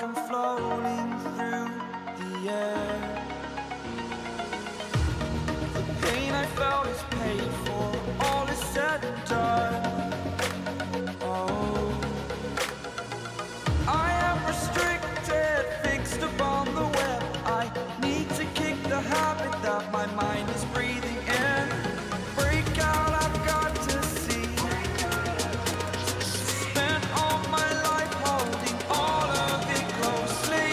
like I'm floating through the air. The pain I felt is paid for, all is said and done. Oh, I am restricted, fixed upon the web. I need to kick the habit that my mind is breathing in. Break out, I've got to see. Spent all my life holding all of it closely.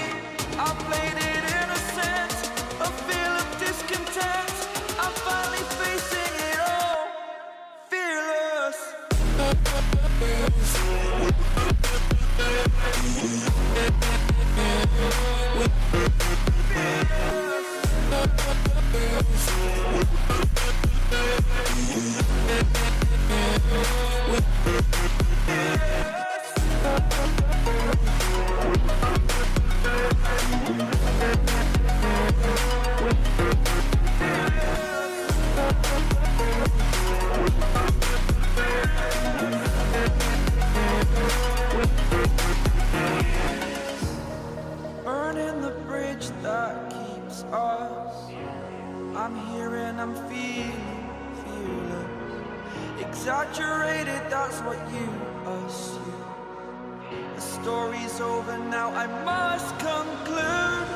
I played it innocent, a feel of discontent. I'm finally facing it all, fearless. Burning the bridge that keeps us. I'm here and I'm feeling fearless. Exaggerated, that's what you assume. The story's over now, I must conclude.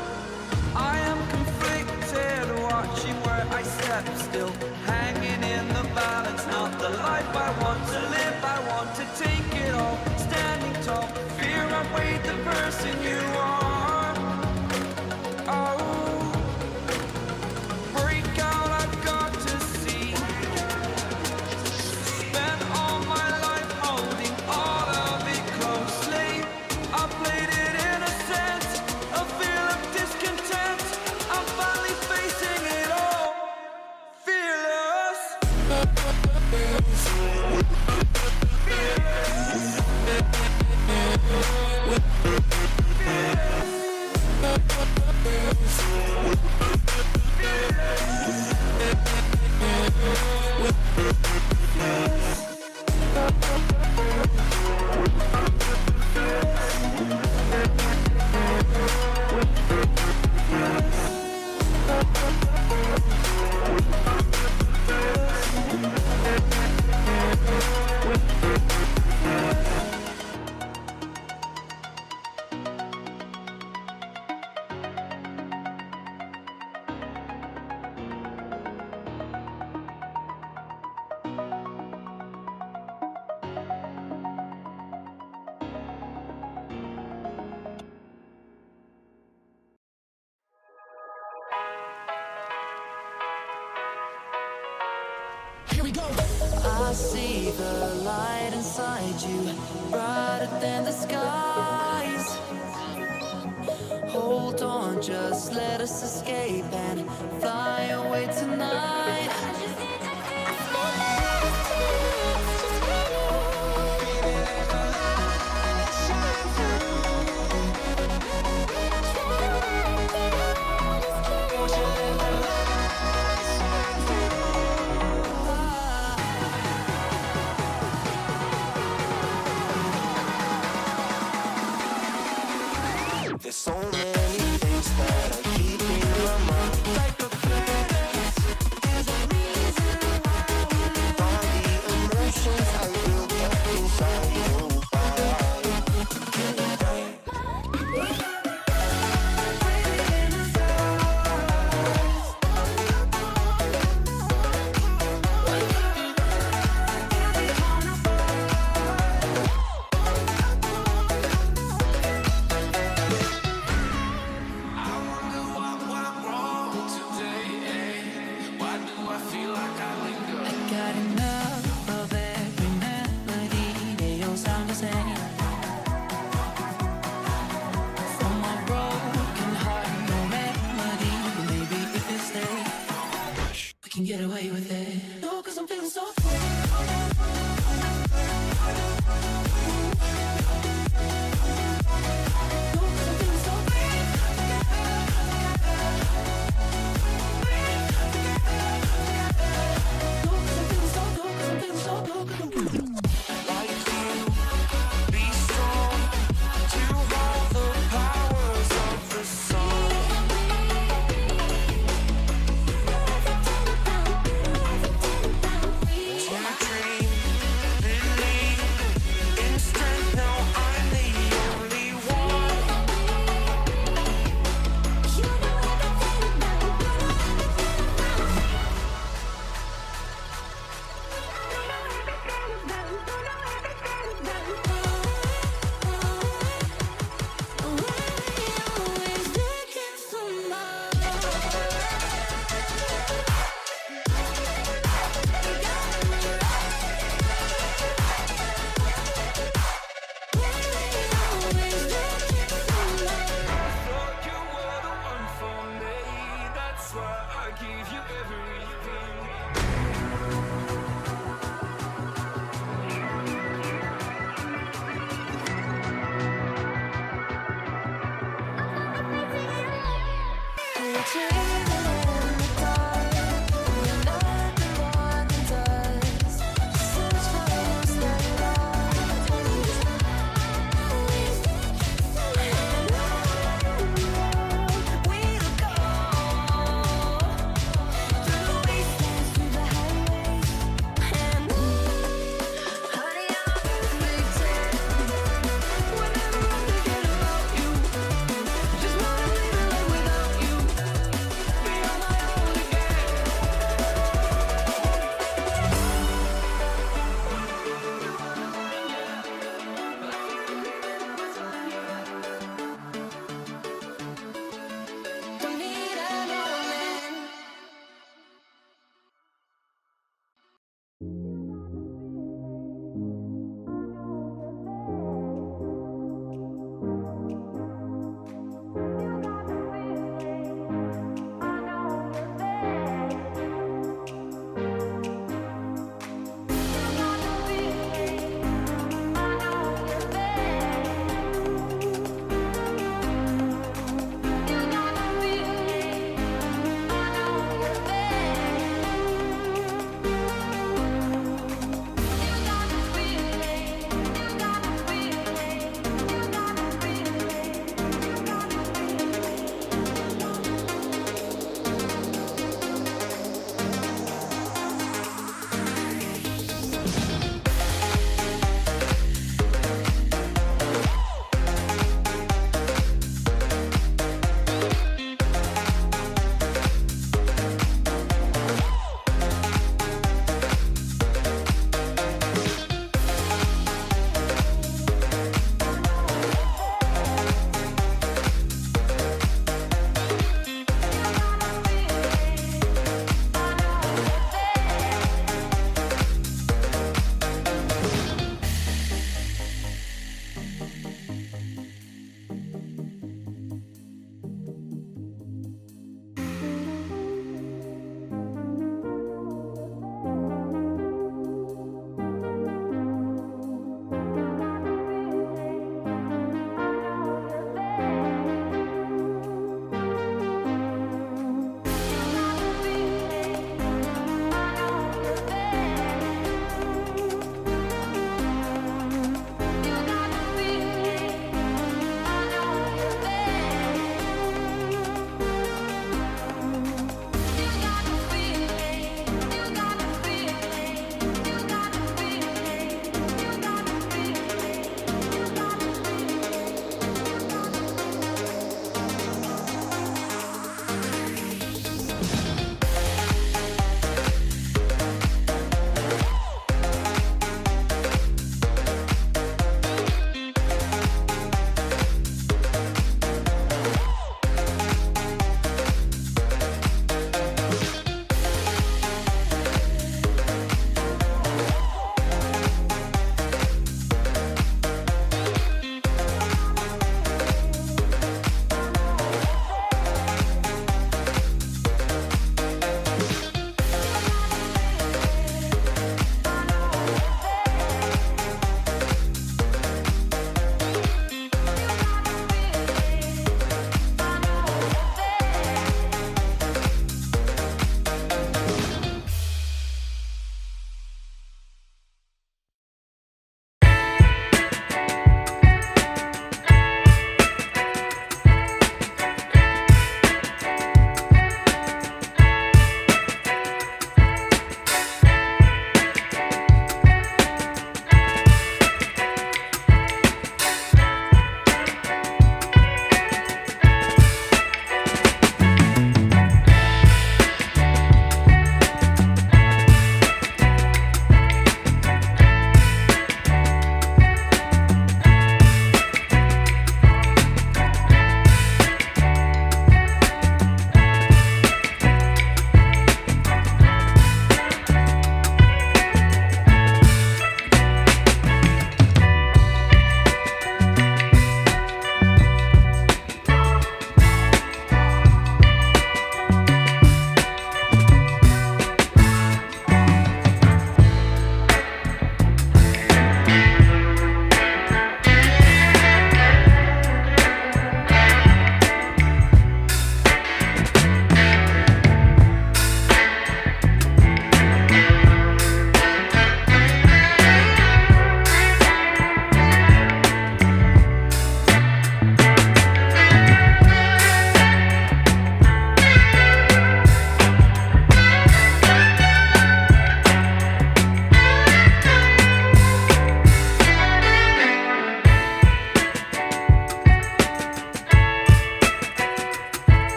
I am conflicted, watching where I step still, hanging in the balance. Not the life I want to live, I want to take it all. Standing tall, fear outweighed the person you are. Oh, break out, I've got to see. Spent all my life holding all of it closely. I played it innocent, a feel of discontent. I'm finally facing it all, fearless. I see the light inside you, brighter than the skies. Hold on, just let us escape and fly away tonight. There's so many things that I keep in my mind. Like a place, there's a reason why. All the emotions I built up inside you. Got enough of every melody, they all sound the same. From my broken heart, no remedy. Maybe if you stay, we can get away with it. No, 'cause I'm feeling so free. Like you, be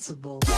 invincible.